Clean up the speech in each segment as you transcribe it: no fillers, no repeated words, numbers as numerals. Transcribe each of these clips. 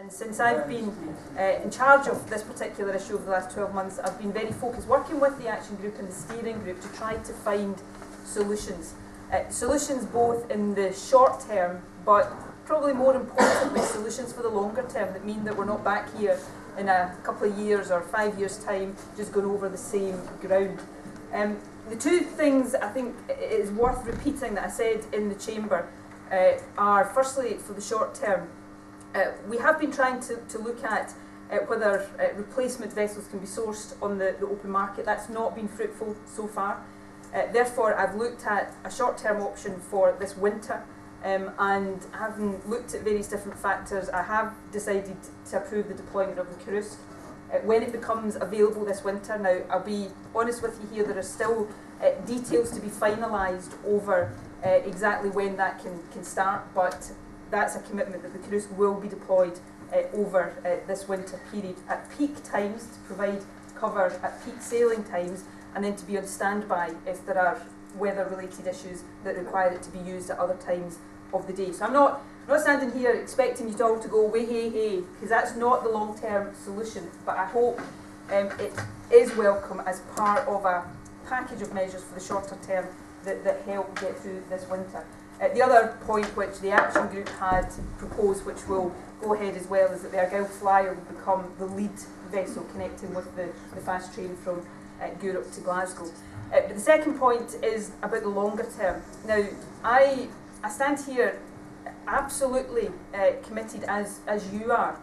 And since I've been in charge of this particular issue over the last 12 months, I've been very focused, working with the Action Group and the Steering Group to try to find solutions. Solutions both in the short term, but probably more importantly, solutions for the longer term that mean that we're not back here in a couple of years or 5 years' time just going over the same ground. The two things I think it is worth repeating that I said in the Chamber are, firstly, for the short term, we have been trying to look at whether replacement vessels can be sourced on the open market. That's not been fruitful so far. Therefore, I've looked at a short-term option for this winter, and having looked at various different factors, I have decided to approve the deployment of the Kursk. When it becomes available this winter, now I'll be honest with you here, there are still details to be finalised over exactly when that can start, but that's a commitment that the Kursk will be deployed over this winter period at peak times to provide cover at peak sailing times, and then to be on standby if there are weather-related issues that require it to be used at other times of the day. So I'm not standing here expecting you all to go way hey hey, because that's not the long-term solution, but I hope it is welcome as part of a package of measures for the shorter term that help get through this winter. The other point which the Action Group had proposed, which will go ahead as well, is that the Argyll Flyer will become the lead vessel connecting with the fast train from Europe to Glasgow. But the second point is about the longer term. Now, I stand here absolutely committed, as you are,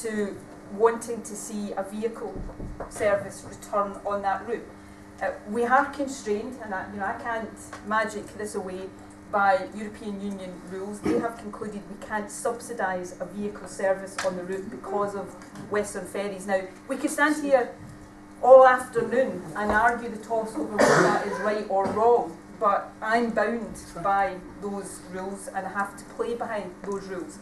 to wanting to see a vehicle service return on that route. We are constrained, and I can't magic this away, by European Union rules. They have concluded we can't subsidise a vehicle service on the route because of Western ferries. Now, we could stand here all afternoon and argue the toss over whether that is right or wrong, but I'm bound by those rules and I have to play behind those rules.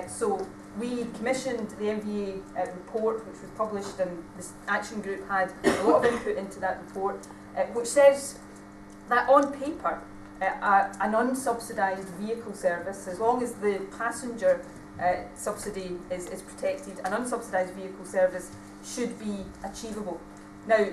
So we commissioned the MVA report, which was published, and the Action Group had a lot of input into that report, which says that on paper, an unsubsidised vehicle service, as long as the passenger subsidy is protected, an unsubsidised vehicle service should be achievable. Now,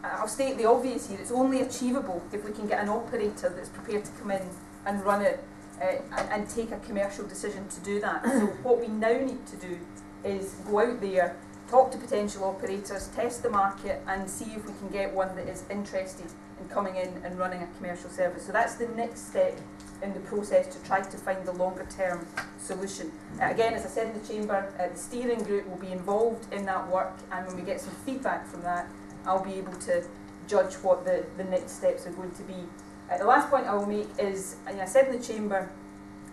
I'll state the obvious here, it's only achievable if we can get an operator that's prepared to come in and run it and take a commercial decision to do that. So what we now need to do is go out there, talk to potential operators, test the market and see if we can get one that is interested in coming in and running a commercial service. So that's the next step in the process to try to find the longer term solution. Again, as I said in the Chamber, the Steering Group will be involved in that work, and when we get some feedback from that, I'll be able to judge what the next steps are going to be. The last point I will make is, I said in the Chamber,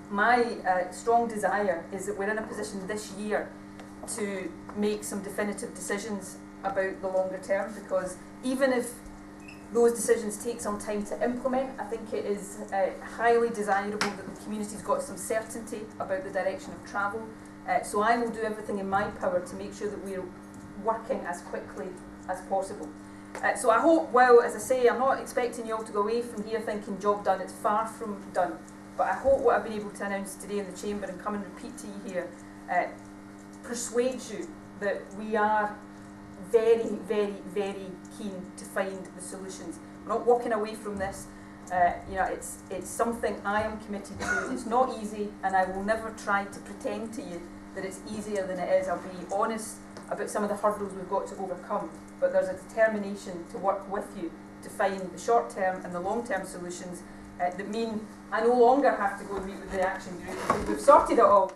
my strong desire is that we're in a position this year to make some definitive decisions about the longer term, because even if those decisions take some time to implement, I think it is highly desirable that the community's got some certainty about the direction of travel. So I will do everything in my power to make sure that we're working as quickly as possible. So I hope, well, as I say, I'm not expecting you all to go away from here thinking job done. It's far from done. But I hope what I've been able to announce today in the Chamber and come and repeat to you here persuades you that we are very, very, very keen to find the solutions. We're not walking away from this. It's something I am committed to. It's not easy, and I will never try to pretend to you that it's easier than it is. I'll be honest about some of the hurdles we've got to overcome, but there's a determination to work with you to find the short-term and the long-term solutions that mean I no longer have to go and meet with the Action Group because we've sorted it all.